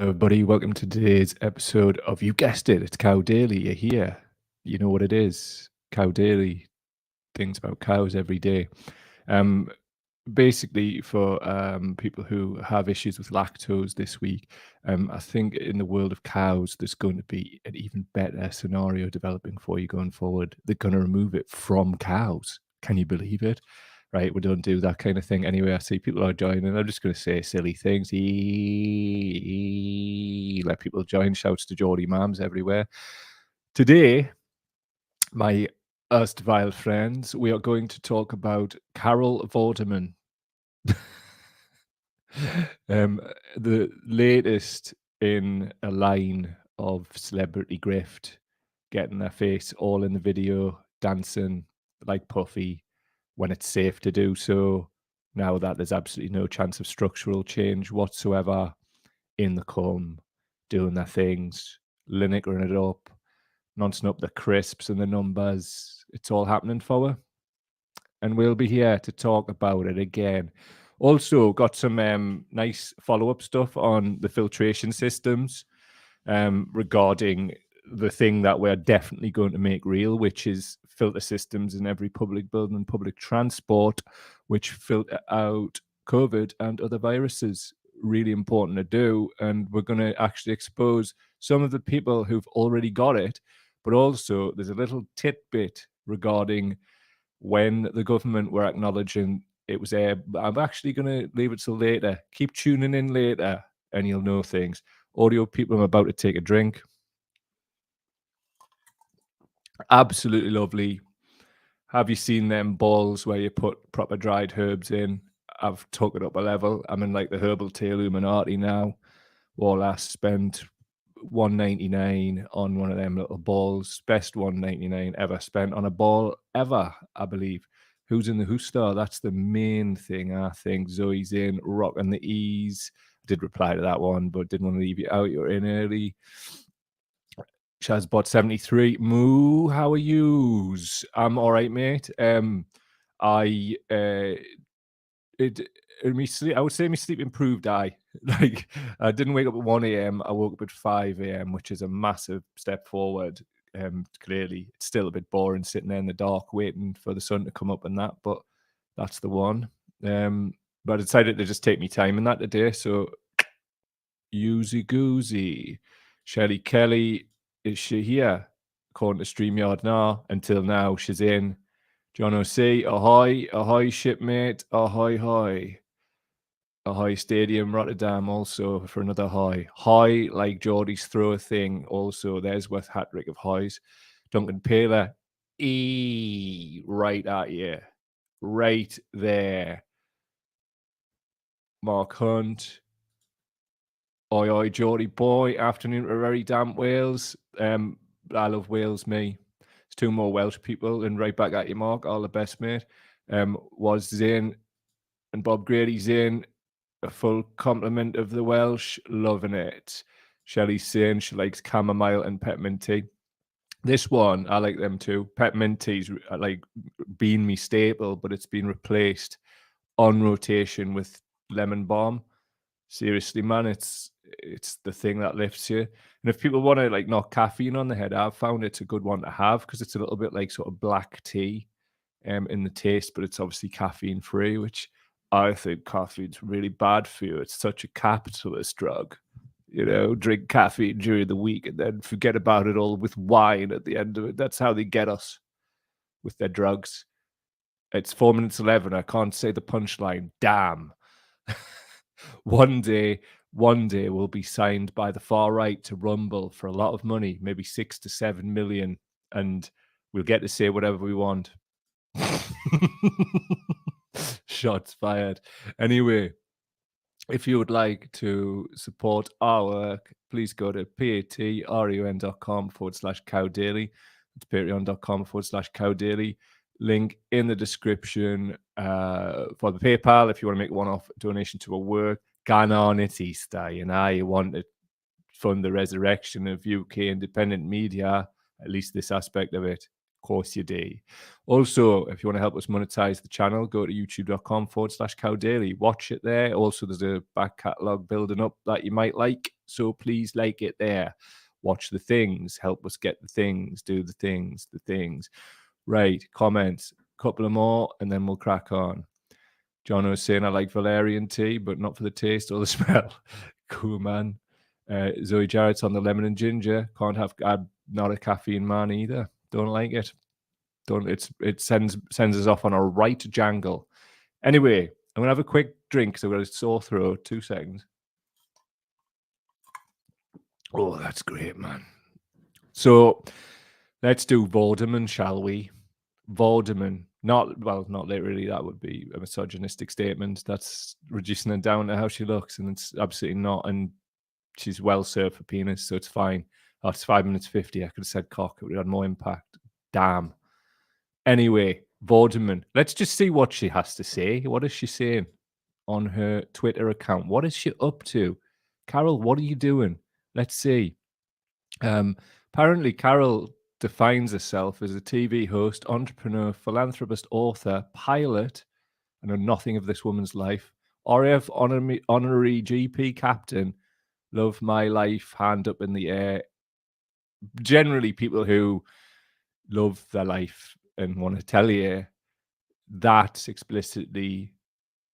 Everybody, welcome to today's episode of You Guessed It, it's Cow Daily. You're here. You know what it is. Cow Daily, things about cows every day. Um, Basically, for people who have issues with lactose this week, I think in the world of cows, there's going to be an even better scenario developing for you going forward. They're going to remove it from cows. Can you believe it? Right, we don't do that kind of thing anyway. I see people are joining. I'm just going to say silly things. Let people join. Shouts to Geordie Mams everywhere. Today, my erstwhile friends, we are going to talk about Carol Vorderman. um, the latest in a line of celebrity grift, getting their face all in the video, dancing like Puffy when it's safe to do so. Now that there's absolutely no chance of structural change whatsoever, in the comb, doing their things, linicking it up, nonstop the crisps and the numbers. It's all happening for her. And we'll be here to talk about it again. Also, got some nice follow-up stuff on the filtration systems regarding the thing that we're definitely going to make real, which is filter systems in every public building and public transport, which filter out COVID and other viruses. Really important to do. And we're going to actually expose some of the people who've already got it, but also there's a little tidbit regarding when the government were acknowledging it was there. I'm actually going to leave it till later. Keep tuning in later and you'll know things. Audio people, I'm about to take a drink. Absolutely lovely. Have you seen them balls where you put proper dried herbs in? I've took it up a level. I'm in like the herbal tea Illuminati now. Well, I spent $1.99 on one of them little balls. Best $1.99 ever spent on a ball ever, I believe. Who's in the Who Star? That's the main thing, I think. Zoe's in, rocking the ease. I did reply to that one, but didn't want to leave you out. You're in early. Shazbot73, Moo, how are yous? I'm all right, mate. I me sleep. I would say my sleep improved. Like I didn't wake up at 1 a.m. I woke up at 5 a.m., which is a massive step forward. Clearly, it's still a bit boring sitting there in the dark waiting for the sun to come up and that, but that's the one. But I decided to just take me time in that today. So, Oozy goozy. Shelley Kelly, is she here? According to StreamYard now. Until now, she's in. John O.C., ahoy, ahoy, shipmate, ahoy, hoy. Ahoy Stadium, Rotterdam, also for another hoy. Hoy, like Geordie's throw thing, also. There's with hat trick of hoys. Duncan Paler, right at you. Right there. Mark Hunt, oi, oi, Geordie boy. Afternoon to very damp Wales. I love Wales, me. There's two more Welsh people, and right back at you, Mark. All the best, mate. Was Zane and Bob Grady's in. A full complement of the Welsh. Loving it. Shelley's saying she likes chamomile and peppermint tea. This one, I like them too. Peppermint tea's like been me staple, but it's been replaced on rotation with lemon balm. Seriously, man, it's the thing that lifts you. And if people want to like knock caffeine on the head, I've found it's a good one to have because it's a little bit like sort of black tea in the taste, but it's obviously caffeine free, which I think caffeine's really bad for you. It's such a capitalist drug. You know, drink caffeine during the week and then forget about it all with wine at the end of it. That's how they get us with their drugs. It's 4 minutes 11. I can't say the punchline. Damn. One day we'll be signed by the far right to Rumble for a lot of money, maybe 6 to 7 million, and we'll get to say whatever we want. Shots fired. Anyway, if you would like to support our work, please go to patreon.com/cowdaily. It's patreon.com/cowdaily. Link in the description for the PayPal if you want to make a one-off donation to a work. Gan on, it's Easter, you want to fund the resurrection of UK independent media, at least this aspect of it. Of course you do. Also, if you want to help us monetize the channel, go to youtube.com/cowdaily. Watch it there. Also, there's a back catalogue building up that you might like. So please like it there. Watch the things. Help us get the things. Do the things. Right. Comments. Couple of more, and then we'll crack on. John was saying, I like valerian tea, but not for the taste or the smell. Cool, man. Zoe Jarrett's on the lemon and ginger. Can't have. I'm not a caffeine man either. Don't like it. It sends us off on a right jangle. Anyway, I'm gonna have a quick drink because I've got a sore throat. 2 seconds. Oh, that's great, man. So let's do Vorderman, shall we? Vorderman. Not literally. That would be a misogynistic statement. That's reducing her down to how she looks, and it's absolutely not. And she's well served for penis, so it's fine. Oh, it's 5 minutes 50. I could have said cock. It would have had more impact. Damn. Anyway, Vorderman. Let's just see what she has to say. What is she saying on her Twitter account? What is she up to? Carol, what are you doing? Let's see. Apparently, Carol defines herself as a TV host, entrepreneur, philanthropist, author, pilot. I know nothing of this woman's life. RAF honorary GP captain. Love my life. Hand up in the air. Generally, people who love their life and want to tell you that explicitly,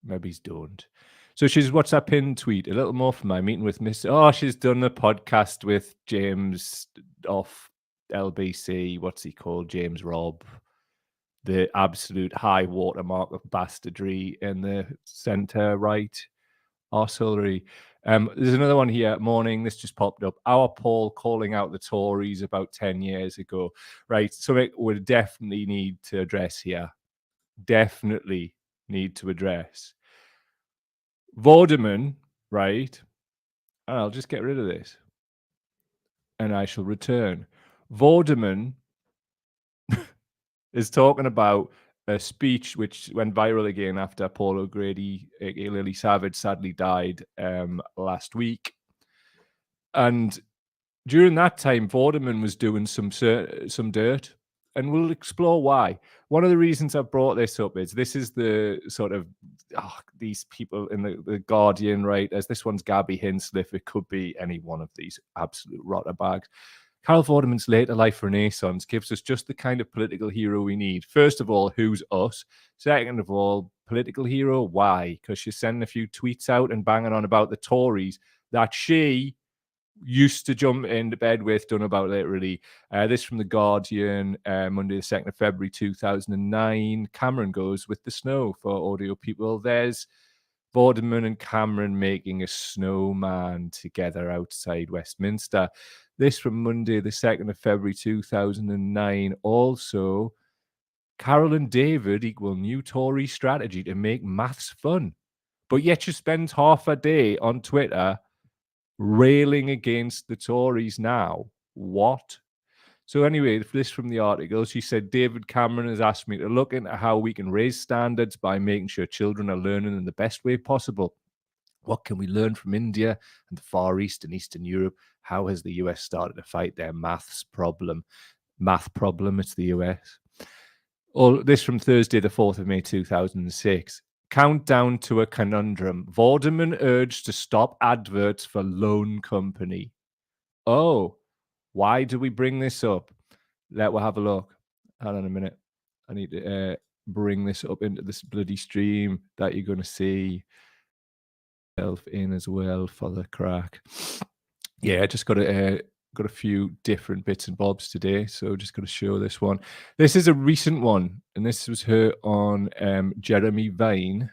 maybe don't. So she's what's that pinned tweet? A little more from my meeting with Miss. Oh, she's done a podcast with James off LBC. What's he called? James Robb. The absolute high watermark of bastardry in the centre right arseholery. There's another one here. Morning. This just popped up. Our Paul calling out the Tories about 10 years ago. Right. Something we definitely need to address here. Definitely need to address. Vorderman, right? I'll just get rid of this. And I shall return. Vorderman is talking about a speech which went viral again after Paul O'Grady, aka Lily Savage, sadly died last week. And during that time, Vorderman was doing some dirt, and we'll explore why. One of the reasons I've brought this up is this is the sort of these people in the Guardian, right? As this one's Gabby Hinsliff, it could be any one of these absolute rotter bags. Carol Vorderman's later life renaissance gives us just the kind of political hero we need. First of all, who's us? Second of all, political hero, why? Because she's sending a few tweets out and banging on about the Tories that she used to jump into bed with, done about literally. This from The Guardian, Monday the 2nd of February 2009. Cameron goes with the snow for audio people. There's Vorderman and Cameron making a snowman together outside Westminster. This from Monday the 2nd of February 2009. Also, Carol and David equal new Tory strategy to make maths fun. But yet she spends half a day on Twitter railing against the Tories now. What? So anyway, this from the article. She said, David Cameron has asked me to look into how we can raise standards by making sure children are learning in the best way possible. What can we learn from India and the Far East and Eastern Europe? How has the US started to fight their math problem, it's the US. All this from Thursday, the 4th of May, 2006. Countdown to a conundrum. Vorderman urged to stop adverts for loan company. Oh, why do we bring this up? We'll have a look. Hold on a minute. I need to bring this up into this bloody stream that you're going to see in as well for the crack. Yeah, I just got a few different bits and bobs today, so just got to show this one. This is a recent one, and this was her on Jeremy Vine,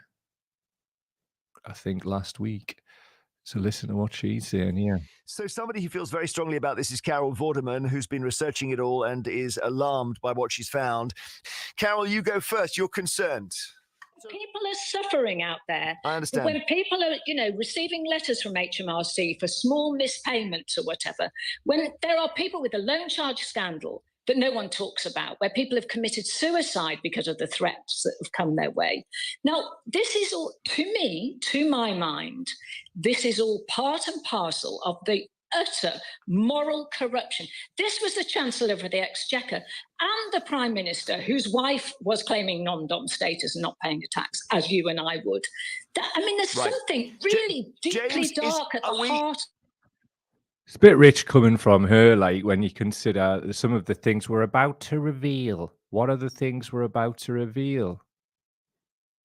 I think last week. So listen to what she's saying here. So somebody who feels very strongly about this is Carol Vorderman, who's been researching it all and is alarmed by what she's found. Carol, you go first. You're concerned. People are suffering out there. I understand. When people are, receiving letters from HMRC for small mispayments or whatever, when there are people with a loan charge scandal that no one talks about, where people have committed suicide because of the threats that have come their way. Now, this is all, to me, to my mind, this is all part and parcel of the utter moral corruption. This was the Chancellor of the Exchequer and the Prime Minister, whose wife was claiming non-dom status and not paying a tax, as you and I would. There's something really deeply James, dark at the heart. It's a bit rich coming from her, like, when you consider some of the things we're about to reveal. What are the things we're about to reveal?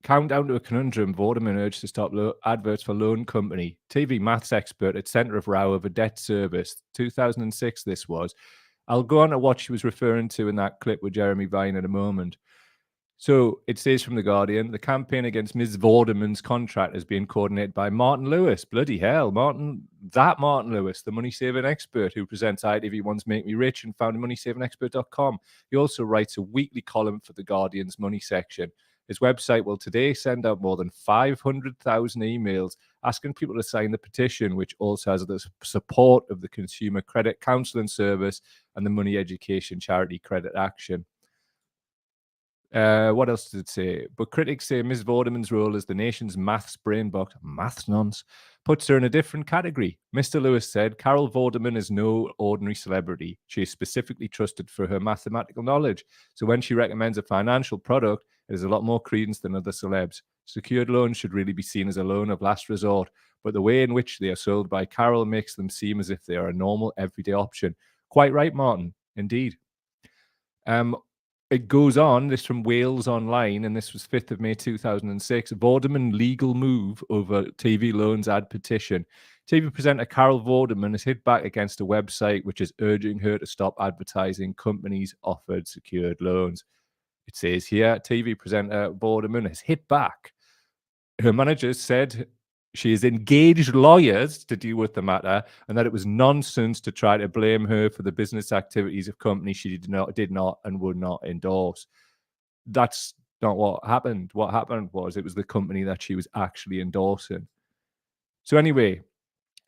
Countdown to a conundrum. Vorderman urged to stop adverts for loan company. TV maths expert at centre of row over debt service. 2006 this was. I'll go on to what she was referring to in that clip with Jeremy Vine in a moment. So it says from The Guardian, the campaign against Ms. Vorderman's contract is being coordinated by Martin Lewis. Bloody hell, Martin Lewis, the money-saving expert who presents ITV1's Make Me Rich and founded moneysavingexpert.com. He also writes a weekly column for The Guardian's money section. His website will today send out more than 500,000 emails asking people to sign the petition, which also has the support of the Consumer Credit Counselling Service and the money education charity Credit Action. What else did it say? But critics say Ms. Vorderman's role as the nation's maths brain box, maths nonce, puts her in a different category. Mr. Lewis said, Carol Vorderman is no ordinary celebrity. She is specifically trusted for her mathematical knowledge. So when she recommends a financial product, it has a lot more credence than other celebs. Secured loans should really be seen as a loan of last resort, but the way in which they are sold by Carol makes them seem as if they are a normal, everyday option. Quite right, Martin. Indeed. It goes on, this from Wales Online, and this was 5th of May 2006. Vorderman legal move over TV loans ad petition. TV presenter Carol Vorderman has hit back against a website which is urging her to stop advertising companies offered secured loans. It says here, TV presenter Vorderman has hit back. Her manager said she has engaged lawyers to deal with the matter and that it was nonsense to try to blame her for the business activities of companies she did not and would not endorse. That's not what happened. What happened was it was the company that she was actually endorsing. So anyway,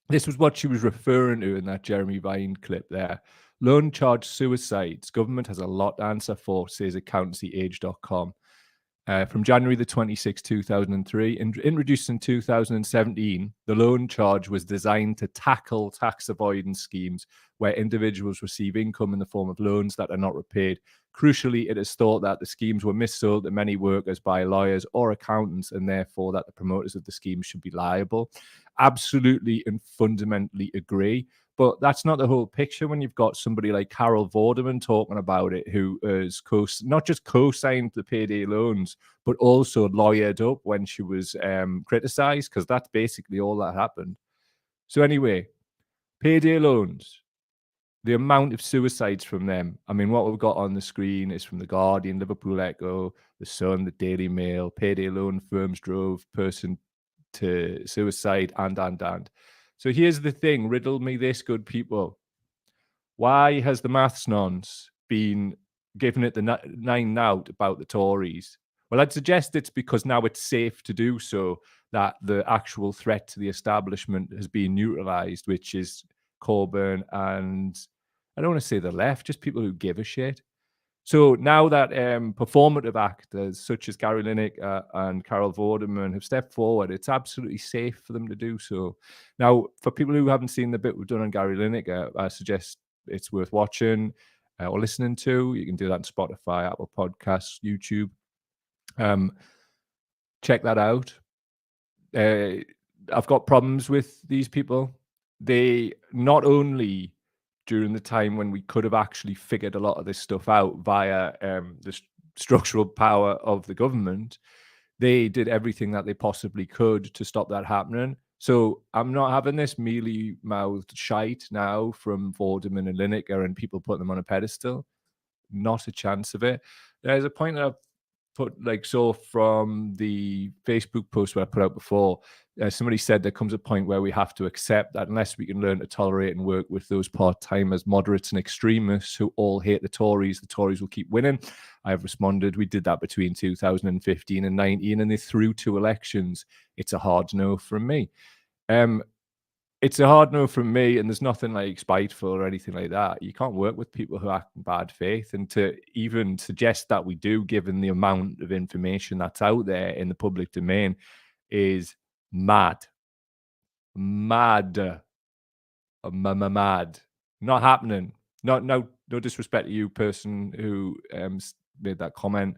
this was what she was referring to in that Jeremy Vine clip there. Loan charge suicides. Government has a lot to answer for, says accountancyage.com. From January the 26th, 2003, introduced in 2017, the loan charge was designed to tackle tax avoidance schemes where individuals receive income in the form of loans that are not repaid. Crucially, it is thought that the schemes were missold to many workers by lawyers or accountants, and therefore that the promoters of the schemes should be liable. Absolutely and fundamentally agree. But that's not the whole picture when you've got somebody like Carol Vorderman talking about it, who is not just co-signed the payday loans, but also lawyered up when she was criticised, because that's basically all that happened. So anyway, payday loans, the amount of suicides from them. I mean, what we've got on the screen is from The Guardian, Liverpool Echo, The Sun, The Daily Mail. Payday loan firms drove person to suicide and. So here's the thing, riddle me this, good people. Why has the maths nonce been giving it the 9 out about the Tories? Well, I'd suggest it's because now it's safe to do so, that the actual threat to the establishment has been neutralised, which is Corbyn and, I don't want to say the left, just people who give a shit. So now that performative actors such as Gary Lineker and Carol Vorderman have stepped forward, it's absolutely safe for them to do so. Now, for people who haven't seen the bit we've done on Gary Lineker, I suggest it's worth watching or listening to. You can do that on Spotify, Apple Podcasts, YouTube. Check that out. I've got problems with these people. They not only, during the time when we could have actually figured a lot of this stuff out via the structural power of the government, they did everything that they possibly could to stop that happening. So I'm not having this mealy-mouthed shite now from Vorderman and Lineker and people putting them on a pedestal. Not a chance of it. There's a point that I've saw from the Facebook post where I put out before, somebody said there comes a point where we have to accept that unless we can learn to tolerate and work with those part-timers, moderates and extremists who all hate the Tories will keep winning. I've responded, we did that between 2015 and 19 and they threw 2 elections. It's a hard no from me. It's a hard no from me, and there's nothing like spiteful or anything like that. You can't work with people who act in bad faith, and to even suggest that we do, given the amount of information that's out there in the public domain, is mad. mad. Not happening. No disrespect to you, person who made that comment.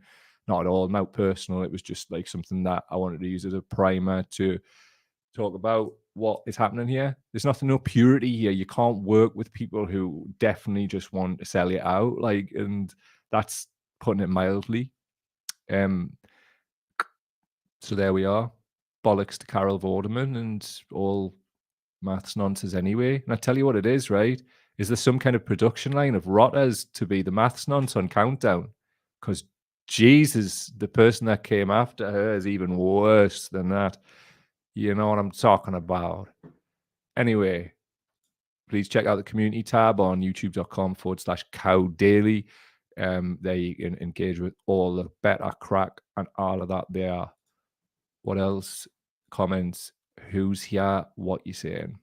Not at all. Not personal. It was just like something that I wanted to use as a primer to talk about what is happening here. There's nothing, no purity here. You can't work with people who definitely just want to sell it out. Like, and that's putting it mildly. So there we are. Bollocks to Carol Vorderman and all maths nonsense anyway. And I tell you what it is, right? Is there some kind of production line of rotters to be the maths nonce on Countdown? Because Jesus, the person that came after her is even worse than that. You know what I'm talking about. Anyway, please check out the community tab on youtube.com/cowdaily. There you can engage with all the better crack and all of that there. What else? Comments. Who's here? What you saying?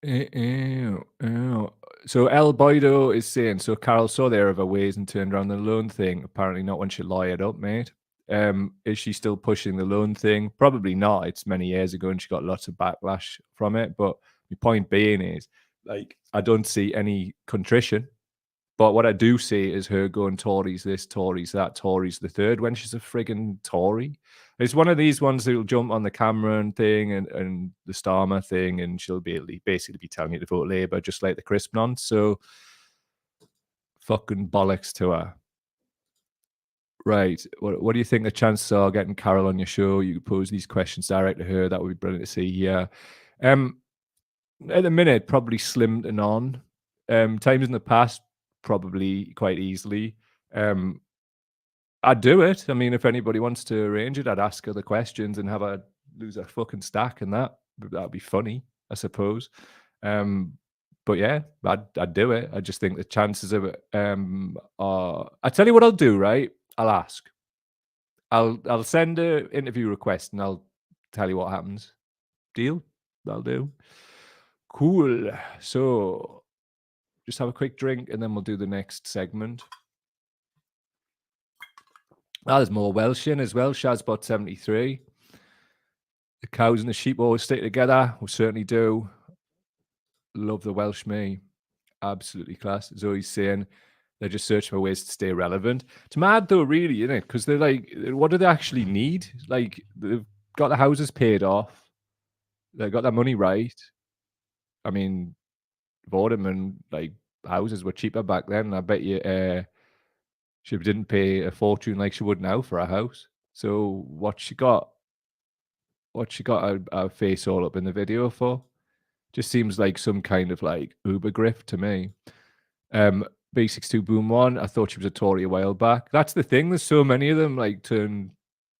So El Boido is saying, so Carol saw there of her ways and turned around the loan thing. Apparently not when she lawyered up, mate. Is she still pushing the loan thing? Probably not. It's many years ago and she got lots of backlash from it. But my point being is, like, I don't see any contrition. But what I do see is her going Tories this, Tories that, Tories the third when she's a friggin' Tory. It's one of these ones that'll jump on the Cameron thing and the Starmer thing, and she'll basically be telling you to vote Labour, just like the crisp nonce. So fucking bollocks to her. Right. What do you think the chances are getting Carol on your show? You could pose these questions direct to her. That would be brilliant to see here. At the minute, probably slim to none. Times in the past, probably quite easily. I'd do it. I mean, if anybody wants to arrange it, I'd ask her the questions and have her lose her fucking stack, and that'd be funny, I suppose. But yeah, I'd do it. I just think the chances of it are. I tell you what I'll do, right? I'll ask. I'll send an interview request and I'll tell you what happens. Deal? That'll do. Cool. So just have a quick drink and then we'll do the next segment. There's more Welsh in as well. Shazbot 73. The cows and the sheep always stick together. We certainly do. Love the Welsh me. Absolutely class. Zoe's saying they're just searching for ways to stay relevant. It's mad though, really, isn't it? Because they're like, what do they actually need? Like, they've got the houses paid off. They've got their money right. I mean, Vorderman, like, houses were cheaper back then. I bet you she didn't pay a fortune like she would now for a house. So what she got her face all up in the video for? Just seems like some kind of like Uber grift to me. B62 Boom One, I thought she was a Tory a while back. That's the thing. There's so many of them like turn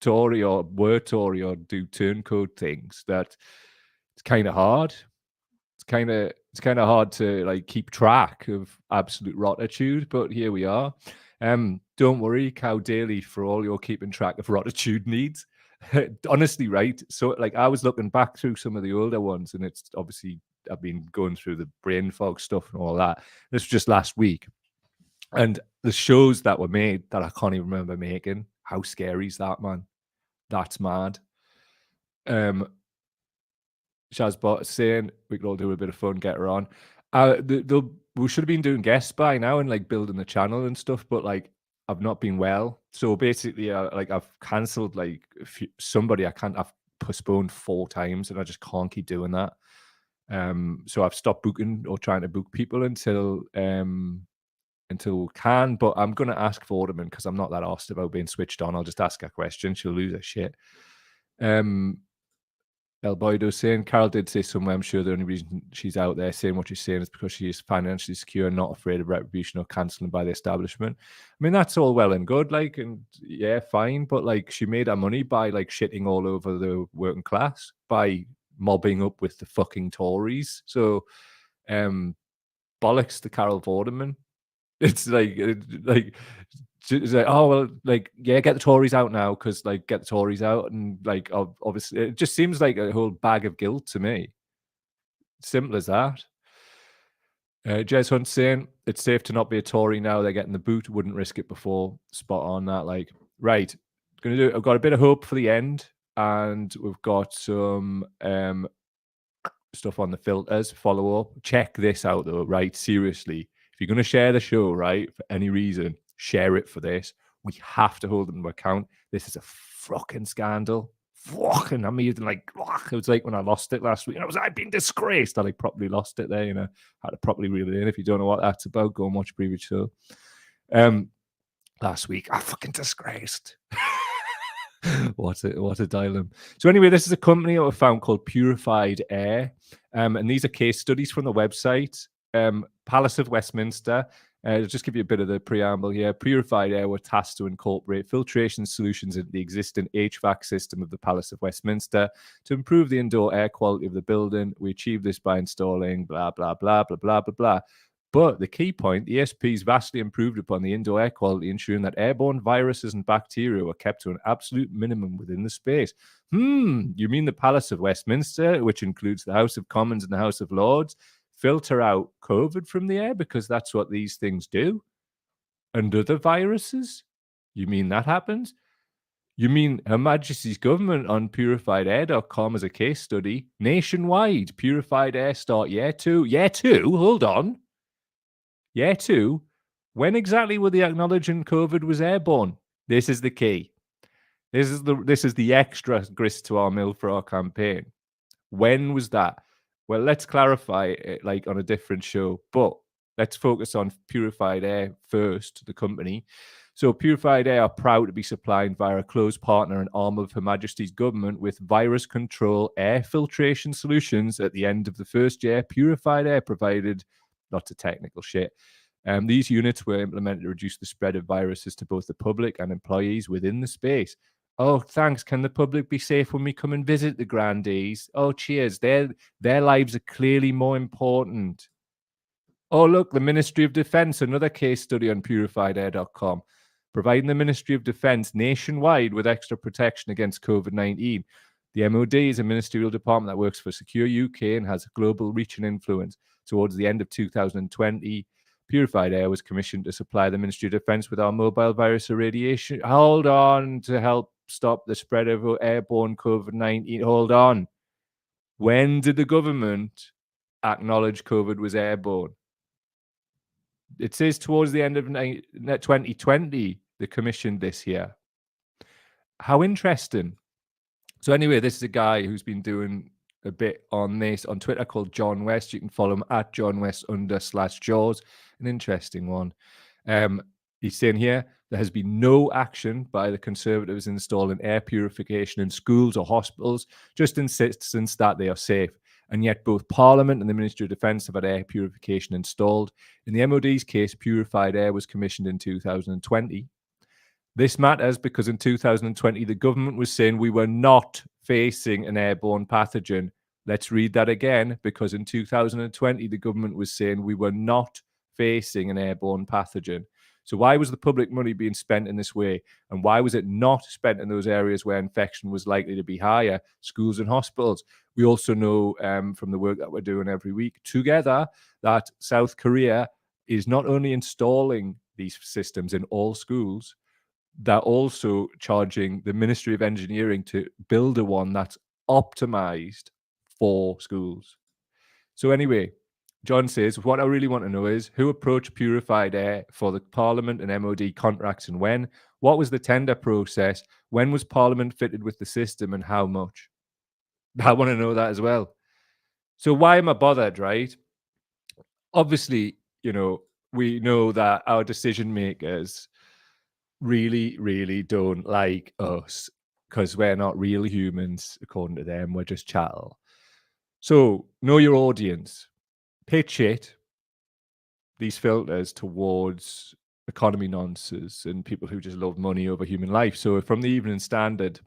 Tory or were Tory or do turncoat things that it's kind of hard. It's kind of hard to like keep track of absolute rottitude, but here we are. Don't worry, Cow Daily, for all your keeping track of rottitude needs. Honestly, right? So like I was looking back through some of the older ones, and it's obviously I've been going through the brain fog stuff and all that. This was just last week. And the shows that were made that I can't even remember making. How scary is that, man? That's mad. Shazbot saying we could all do a bit of fun, get her on. We should have been doing guests by now and like building the channel and stuff, but like I've not been well. So basically, like I've cancelled like I've postponed 4 times and I just can't keep doing that. So I've stopped booking or trying to book people until we can, but I'm going to ask Vorderman because I'm not that arsed about being switched on. I'll just ask her question. She'll lose her shit. El Boido saying, Carol did say somewhere, I'm sure the only reason she's out there saying what she's saying is because she is financially secure and not afraid of retribution or cancelling by the establishment. I mean, that's all well and good, like, and yeah, fine, but like she made her money by like shitting all over the working class, by mobbing up with the fucking Tories. So, bollocks to Carol Vorderman. It's like, oh well, like yeah, get the Tories out now because like get the Tories out, and like obviously it just seems like a whole bag of guilt to me. Simple as that. Jez Hunt saying it's safe to not be a Tory now. They're getting the boot. Wouldn't risk it before. Spot on that. Like right, I've got a bit of hope for the end, and we've got some stuff on the filters, follow up. Check this out though, right? Seriously. If you're going to share the show, right, for any reason, share it for this. We have to hold them to account. This is a fucking scandal. Fucking, I mean, like, it was like when I lost it last week. And I've been disgraced. I like properly lost it there, you know. Had to properly reel it in. If you don't know what that's about, go and watch previous show. Last week, I fucking disgraced. What a dilemma. So anyway, this is a company that I found called Purified Air. And these are case studies from the website. Palace of Westminster. I'll just give you a bit of the preamble here. Purified Air were tasked to incorporate filtration solutions into the existing HVAC system of the Palace of Westminster to improve the indoor air quality of the building. We achieved this by installing blah, blah, blah, blah, blah, blah, blah. But the key point, the ESPs vastly improved upon the indoor air quality, ensuring that airborne viruses and bacteria were kept to an absolute minimum within the space. You mean the Palace of Westminster, which includes the House of Commons and the House of Lords, filter out COVID from the air because that's what these things do? And other viruses? You mean that happens? You mean Her Majesty's government on purifiedair.com as a case study? Nationwide, Purified Air start year 2. Year 2? Hold on. Year 2? When exactly were they acknowledging COVID was airborne? This is the key. This is the extra grist to our mill for our campaign. When was that? Well, let's clarify it like on a different show, but let's focus on Purified Air first, the company. So Purified Air are proud to be supplying via a close partner and arm of Her Majesty's government with virus control air filtration solutions. At the end of the first year, Purified Air provided lots of technical shit. These units were implemented to reduce the spread of viruses to both the public and employees within the space. Oh, thanks. Can the public be safe when we come and visit the grandees? Oh, cheers. Their lives are clearly more important. Oh, look, the Ministry of Defence, another case study on purifiedair.com, providing the Ministry of Defence nationwide with extra protection against COVID-19. The MOD is a ministerial department that works for Secure UK and has global reach and influence. Towards the end of 2020, Purified Air was commissioned to supply the Ministry of Defence with our mobile virus irradiation. Hold on, to help stop the spread of airborne COVID-19. Hold on. When did the government acknowledge COVID was airborne? It says towards the end of 2020, they commissioned this here. How interesting. So anyway, this is a guy who's been doing a bit on this on Twitter called John West. You can follow him at John West _Jaws. An interesting one. He's saying here, there has been no action by the Conservatives installing air purification in schools or hospitals, just insistence that they are safe. And yet both Parliament and the Ministry of Defence have had air purification installed. In the MOD's case, Purified Air was commissioned in 2020. This matters because in 2020, the government was saying we were not facing an airborne pathogen. Let's read that again, because in 2020, the government was saying we were not facing an airborne pathogen. So why was the public money being spent in this way? And why was it not spent in those areas where infection was likely to be higher, schools and hospitals? We also know from the work that we're doing every week together that South Korea is not only installing these systems in all schools, they're also charging the Ministry of Engineering to build a one that's optimized for schools. So anyway, John says, what I really want to know is who approached Purified Air for the Parliament and MOD contracts and when? What was the tender process? When was Parliament fitted with the system and how much? I want to know that as well. So why am I bothered, right? Obviously, you know, we know that our decision makers really, really don't like us because we're not real humans, according to them. We're just chattel. So know your audience. Pitch it, these filters, towards economy nonsense and people who just love money over human life. So from the Evening Standard,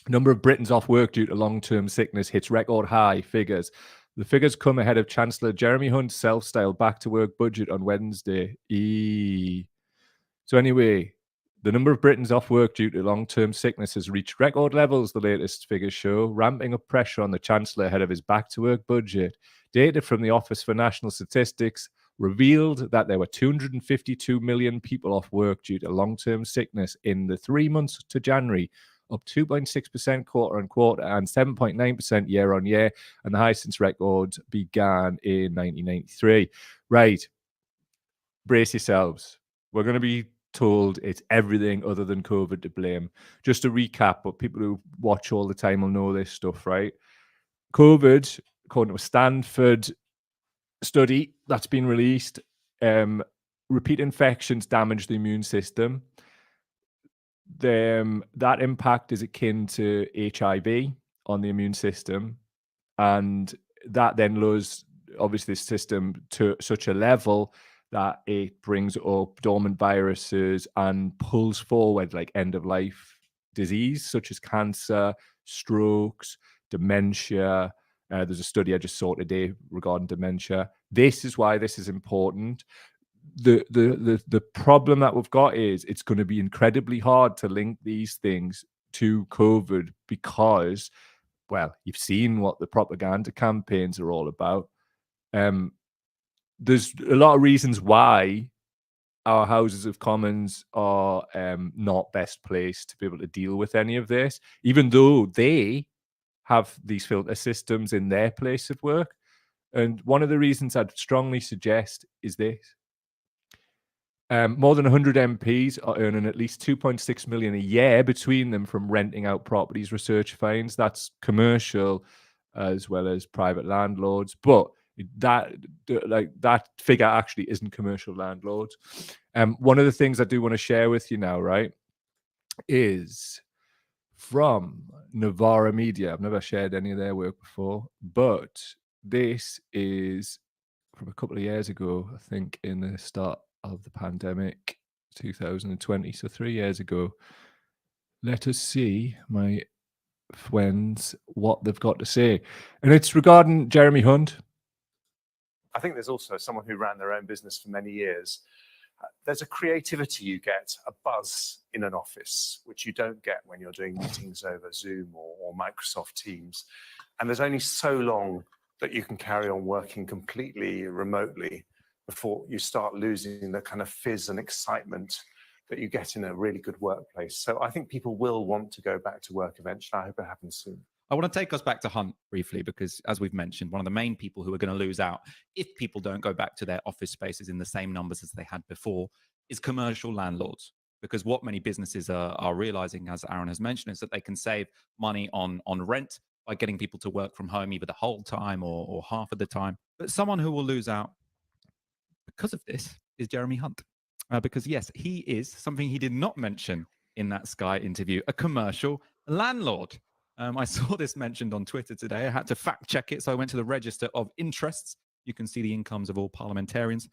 number of Britons off work due to long-term sickness hits record high figures. The figures come ahead of Chancellor Jeremy Hunt's self-styled back-to-work budget on Wednesday. So anyway, the number of Britons off work due to long-term sickness has reached record levels, the latest figures show, ramping up pressure on the Chancellor ahead of his back-to-work budget. Data from the Office for National Statistics revealed that there were 252 million people off work due to long-term sickness in the 3 months to January, up 2.6% quarter on quarter and 7.9% year on year. And the highest since records began in 1993. Right. Brace yourselves. We're going to be told it's everything other than COVID to blame. Just to recap, but people who watch all the time will know this stuff, right? COVID, according to a Stanford study that's been released, repeat infections damage the immune system. That impact is akin to HIV on the immune system, and that then lowers obviously the system to such a level that it brings up dormant viruses and pulls forward like end of life disease such as cancer, strokes, dementia. There's a study I just saw today regarding dementia. This is why this is important. The problem that we've got is it's going to be incredibly hard to link these things to COVID because, well, you've seen what the propaganda campaigns are all about. There's a lot of reasons why our Houses of Commons are not best placed to be able to deal with any of this, even though they have these filter systems in their place of work. And one of the reasons I'd strongly suggest is this. More than 100 MPs are earning at least 2.6 million a year between them from renting out properties, research finds. That's commercial as well as private landlords. But that figure actually isn't commercial landlords. One of the things I do want to share with you now, right, is from Novara Media. I've never shared any of their work before, but this is from a couple of years ago, I think, in the start of the pandemic, 2020, so 3 years ago. Let us see, my friends, what they've got to say. And it's regarding Jeremy Hunt. I think there's also someone who ran their own business for many years. There's a creativity you get, a buzz in an office, which you don't get when you're doing meetings over Zoom or Microsoft Teams. And there's only so long that you can carry on working completely remotely before you start losing the kind of fizz and excitement that you get in a really good workplace. So I think people will want to go back to work eventually. I hope it happens soon. I want to take us back to Hunt briefly because, as we've mentioned, one of the main people who are going to lose out if people don't go back to their office spaces in the same numbers as they had before is commercial landlords. Because what many businesses are realizing, as Aaron has mentioned, is that they can save money on rent by getting people to work from home either the whole time or half of the time. But someone who will lose out because of this is Jeremy Hunt. Because, yes, he is something he did not mention in that Sky interview, a commercial landlord. I saw this mentioned on Twitter today. I had to fact check it. So I went to the Register of Interests. You can see the incomes of all parliamentarians.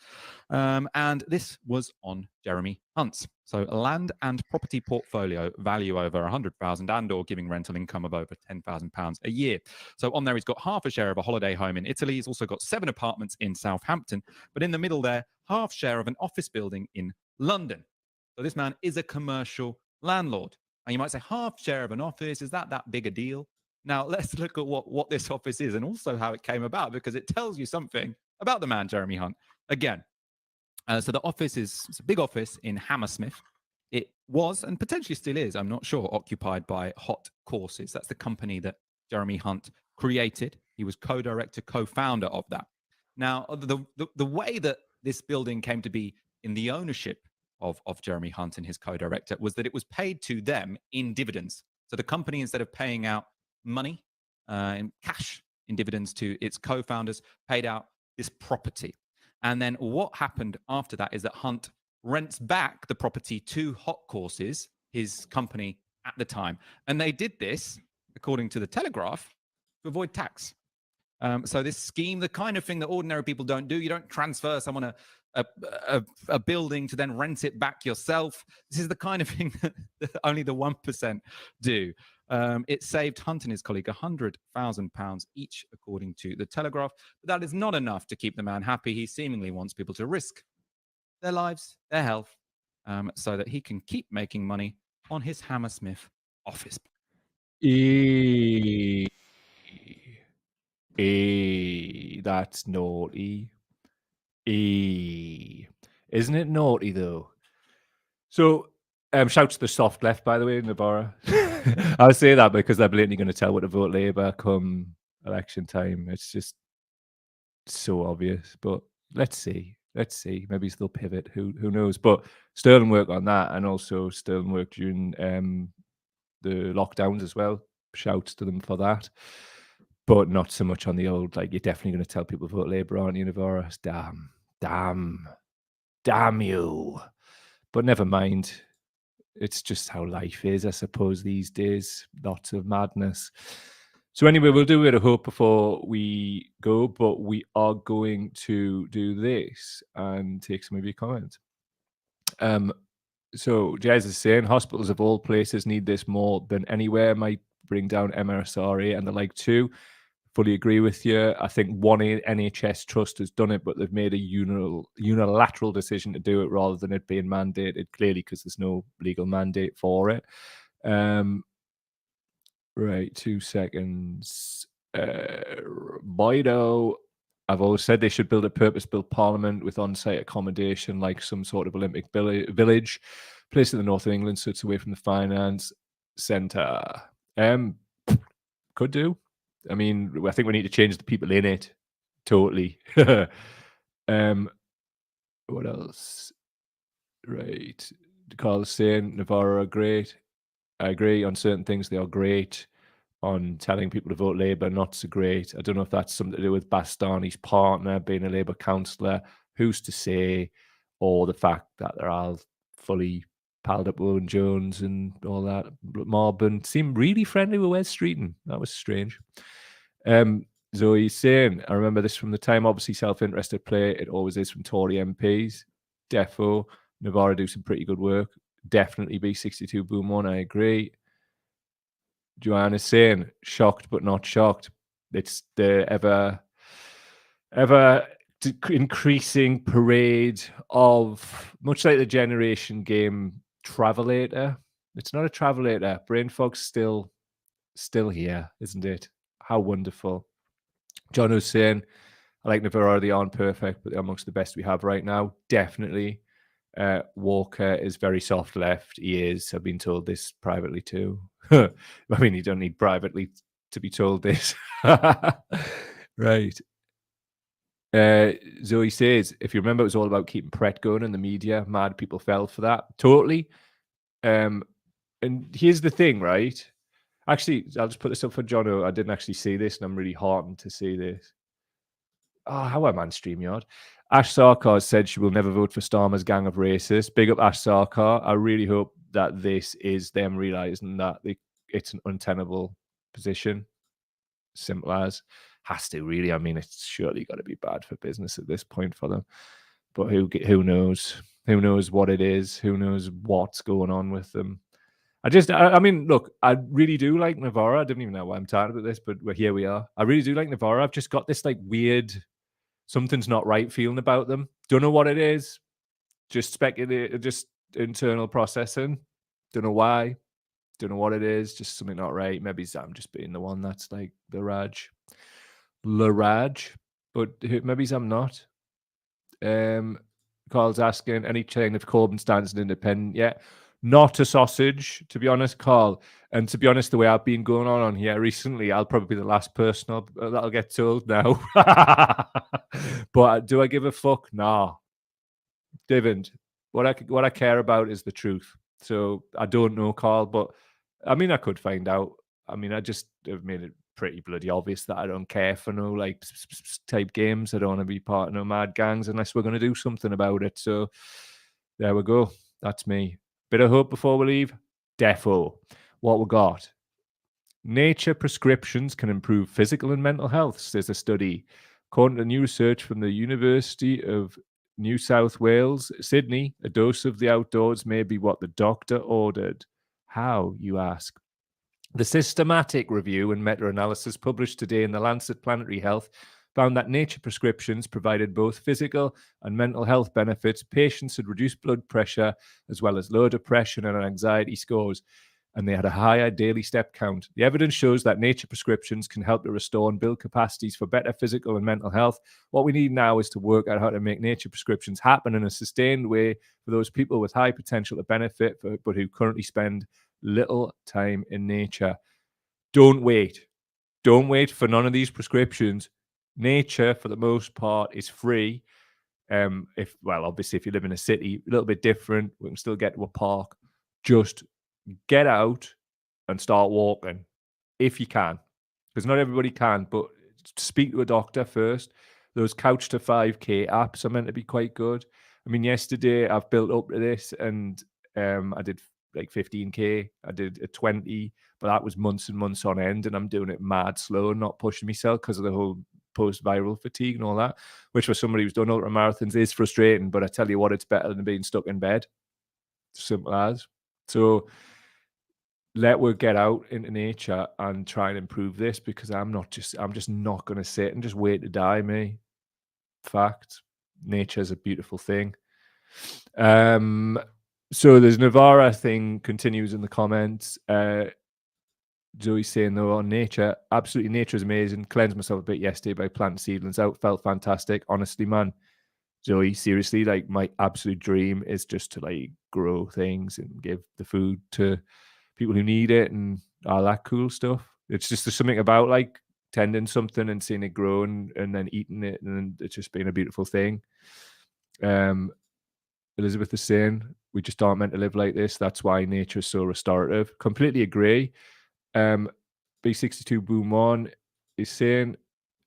And this was on Jeremy Hunt's. So land and property portfolio value over 100,000 and or giving rental income of over £10,000 a year. So on there, he's got half a share of a holiday home in Italy. He's also got 7 apartments in Southampton. But in the middle there, half share of an office building in London. So this man is a commercial landlord. And you might say, half share of an office, is that big a deal? Now, let's look at what this office is and also how it came about, because it tells you something about the man, Jeremy Hunt. Again, so the office it's a big office in Hammersmith. It was, and potentially still is, I'm not sure, occupied by Hot Courses. That's the company that Jeremy Hunt created. He was co-director, co-founder of that. Now, the way that this building came to be in the ownership of Jeremy Hunt and his co-director was that it was paid to them in dividends. So the company, instead of paying out money in cash in dividends to its co-founders, paid out this property. And then what happened after that is that Hunt rents back the property to Hot Courses, his company at the time. And they did this, according to the Telegraph, to avoid tax. So this scheme, the kind of thing that ordinary people don't do, you don't transfer someone a building to then rent it back yourself. This is the kind of thing that only the 1% do. It saved Hunt and his colleague £100,000 each, according to the Telegraph. But that is not enough to keep the man happy. He seemingly wants people to risk their lives, their health, so that he can keep making money on his Hammersmith office. That's naughty. Isn't it naughty though? So Shout to the soft left, by the way, Navarra. I would say that because they're blatantly going to tell what to vote Labour come election time. It's just so obvious. But let's see. Let's see. Maybe they'll pivot. Who knows? But sterling work on that, and also sterling work during the lockdowns as well. Shouts to them for that. But not so much on the old, like, you're definitely going to tell people to vote Labour, aren't you, Navarra? Damn you. But never mind. It's just how life is, I suppose, these days. Lots of madness. So anyway, we'll do a bit of hope before we go, but we are going to do this and take some of your comments. So Jez is saying hospitals of all places need this more than anywhere. Might bring down MRSRA and the like too. Fully agree with you. I think one NHS trust has done it, but they've made a unilateral decision to do it rather than it being mandated, clearly because there's no legal mandate for it. Right, 2 seconds. Bido, I've always said they should build a purpose-built parliament with on-site accommodation, like some sort of Olympic village, place in the north of England so it's away from the finance centre. Could do. I mean, I think we need to change the people in it. Totally. What else? Right. Carl's saying Navarra are great. I agree on certain things. They are great. On telling people to vote Labour, not so great. I don't know if that's something to do with Bastani's partner being a Labour councillor. Who's to say? Or the fact that they're all fully palled up with Owen Jones and all that mob and seemed really friendly with Wes Streeton. That was strange. Zoe's saying, I remember this from the time, obviously self-interested play. It always is from Tory MPs. Defo. Navarra do some pretty good work. Definitely B62 Boom 1, I agree. Joanna's saying, shocked but not shocked. It's the ever increasing parade of, much like the generation game Travelator. It's not a Travelator. Brain fog's still here, isn't it? How wonderful. John was saying, I like Navarra, they aren't perfect, but they're amongst the best we have right now. Definitely. Walker is very soft left. He is. I've been told this privately too. I mean, you don't need privately to be told this. Right. Zoe says, if you remember, it was all about keeping Pret going in the media. Mad people fell for that. Totally. And here's the thing, right? Actually, I'll just put this up for Jono. I didn't actually see this, and I'm really heartened to see this. Oh, how am I on StreamYard? Ash Sarkar said she will never vote for Starmer's gang of racists. Big up Ash Sarkar. I really hope that this is them realizing that it's an untenable position. Simple as. Has to, really. I mean, it's surely got to be bad for business at this point for them. But who knows? Who knows what it is? Who knows what's going on with them? I mean, look, I really do like Navarra. I didn't even know why I'm talking about this, but here we are. I really do like Navarra. I've just got this like weird, something's not right feeling about them. Don't know what it is. Just speculate, just internal processing. Don't know why. Don't know what it is. Just something not right. Maybe I'm just being the one that's like the Raj. But maybe I'm not. Carl's asking, any chain if Corbyn stands an independent yet? Not a sausage, to be honest, Carl. And to be honest, the way I've been going on here recently, I'll probably be the last person that'll get told now. But do I give a fuck? Nah. Divin, what I care about is the truth. So I don't know, Carl, but I mean, I could find out. I mean, I just have made it pretty bloody obvious that I don't care for no like type games. I don't want to be part of no mad gangs unless we're going to do something about it. So there we go. That's me. Bit of hope before we leave. Defo. What we got? Nature prescriptions can improve physical and mental health, says a study. According to new research from the University of New South Wales, Sydney, a dose of the outdoors may be what the doctor ordered. How, you ask? The systematic review and meta-analysis published today in the Lancet Planetary Health found that nature prescriptions provided both physical and mental health benefits. Patients had reduced blood pressure as well as low depression and anxiety scores. and they had a higher daily step count. The evidence shows that nature prescriptions can help to restore and build capacities for better physical and mental health. What we need now is to work out how to make nature prescriptions happen in a sustained way for those people with high potential to benefit, but who currently spend little time in nature. Don't wait. Don't wait for none of these prescriptions. Nature, for the most part, is free. Obviously, if you live in a city, a little bit different. We can still get to a park. Just get out and start walking if you can, because not everybody can. But speak to a doctor first. Those Couch to 5K apps are meant to be quite good. I mean, yesterday I've built up to this, and I did like 15K. I did a 20, but that was months and months on end, and I'm doing it mad slow and not pushing myself because of the whole post-viral fatigue and all that, which for somebody who's done ultra marathons is frustrating. But I tell you what, it's better than being stuck in bed. Simple as. So let's get out into nature and try and improve this, because I'm just not going to sit and just wait to die, me. Fact. Nature's a beautiful thing. So there's Navarra thing continues in the comments. Zoe saying, though, on nature, absolutely, nature is amazing. Cleansed myself a bit yesterday by planting seedlings out. Felt fantastic. Honestly, man. Zoe, seriously, like, my absolute dream is just to like grow things and give the food to people who need it and all that cool stuff. It's just, there's something about like tending something and seeing it grow and then eating it, and it's just been a beautiful thing. Elizabeth is saying, we just aren't meant to live like this. That's why nature is so restorative. Completely agree. B62 Boom On is saying,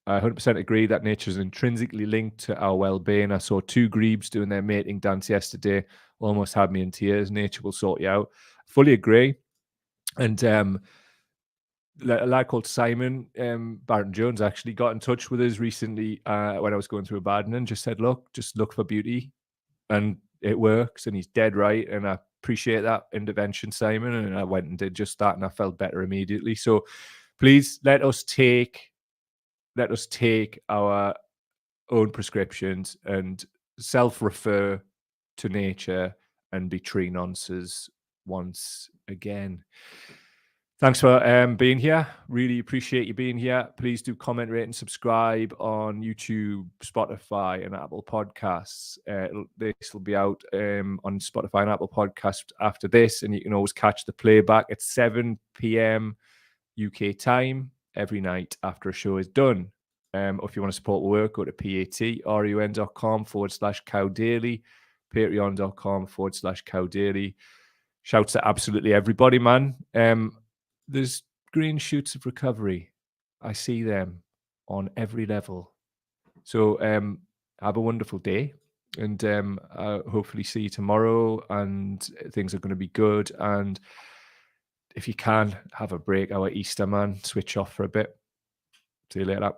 I 100% agree that nature is intrinsically linked to our well-being. I saw 2 grebes doing their mating dance yesterday. Almost had me in tears. Nature will sort you out. Fully agree. And a lad called Simon Barton Jones actually got in touch with us recently when I was going through a bad one, and just said, look, just look for beauty. And it works, and he's dead right. And I appreciate that intervention, Simon. And I went and did just that, and I felt better immediately. So please let us take our own prescriptions and self-refer to nature and be tree nonces once again. Thanks for being here. Really appreciate you being here. Please do comment, rate, and subscribe on YouTube, Spotify, and Apple Podcasts. This will be out on Spotify and Apple Podcasts after this, and you can always catch the playback at 7 p.m. UK time every night after a show is done. If you want to support the work, go to patreon.com/cowdaily, patreon.com/cowdaily. Shouts to absolutely everybody, man. There's green shoots of recovery. I see them on every level. So have a wonderful day, and hopefully see you tomorrow, and things are going to be good. And if you can, have a break, our Easter, man. Switch off for a bit. See you later.